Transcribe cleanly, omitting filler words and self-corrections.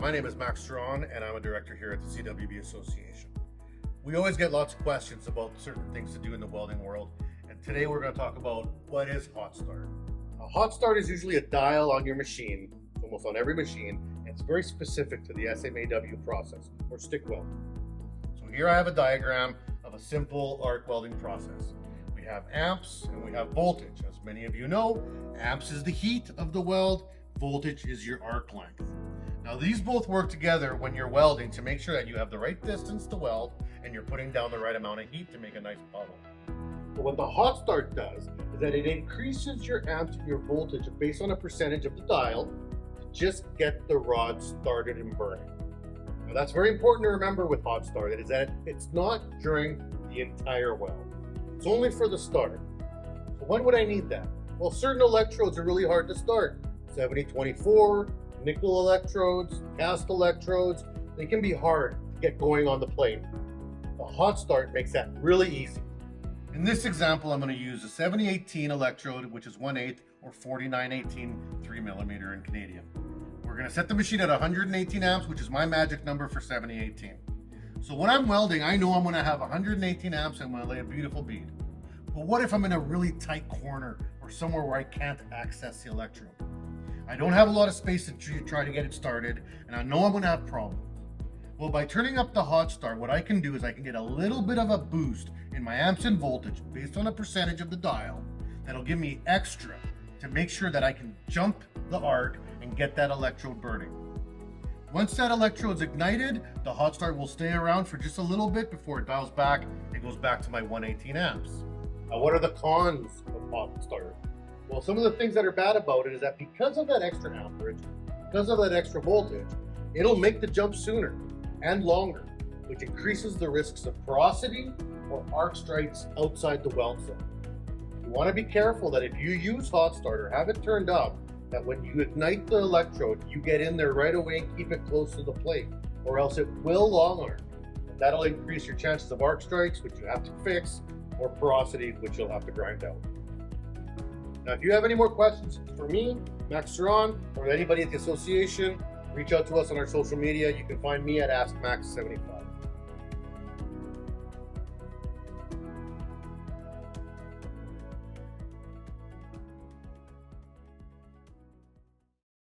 My name is Max Ceron, and I'm a director here at the CWB Association. We always get lots of questions about certain things to do in the welding world, and today we're going to talk about what is hot start. A hot start is usually a dial on your machine, almost on every machine, and it's very specific to the SMAW process, or stick welding. So here I have a diagram of a simple arc welding process. We have amps and we have voltage. As many of you know, amps is the heat of the weld, voltage is your arc length. Now these both work together when you're welding to make sure that you have the right distance to weld and you're putting down the right amount of heat to make a nice bubble. But what the hot start does is that it increases your amps and your voltage based on a percentage of the dial to just get the rod started and burning. Now that's very important to remember with hot start, is that it's not during the entire weld. It's only for the start. So when would I need that? Well, certain electrodes are really hard to start. 7024, nickel electrodes, cast electrodes, they can be hard to get going on the plate. The hot start makes that really easy. In this example, I'm going to use a 7018 electrode, which is 1/8 or 4918 3mm in Canadian. We're going to set the machine at 118 amps, which is my magic number for 7018. So when I'm welding, I know I'm going to have 118 amps and I'm going to lay a beautiful bead. But what if I'm in a really tight corner or somewhere where I can't access the electrode? I don't have a lot of space to try to get it started, and I know I'm going to have problems. Well, by turning up the hot start, what I can do is I can get a little bit of a boost in my amps and voltage based on a percentage of the dial that'll give me extra to make sure that I can jump the arc and get that electrode burning. Once that electrode's ignited, the hot start will stay around for just a little bit before it dials back and goes back to my 118 amps. Now, what are the cons of hot start? Well, some of the things that are bad about it is that because of that extra amperage, because of that extra voltage, it'll make the jump sooner and longer, which increases the risks of porosity or arc strikes outside the weld zone. You want to be careful that if you use hot start or have it turned up, that when you ignite the electrode, you get in there right away and keep it close to the plate, or else it will long arc. And that'll increase your chances of arc strikes, which you have to fix, or porosity, which you'll have to grind out. Now, if you have any more questions for me, Max Ceron, or anybody at the association, reach out to us on our social media. You can find me at AskMax75.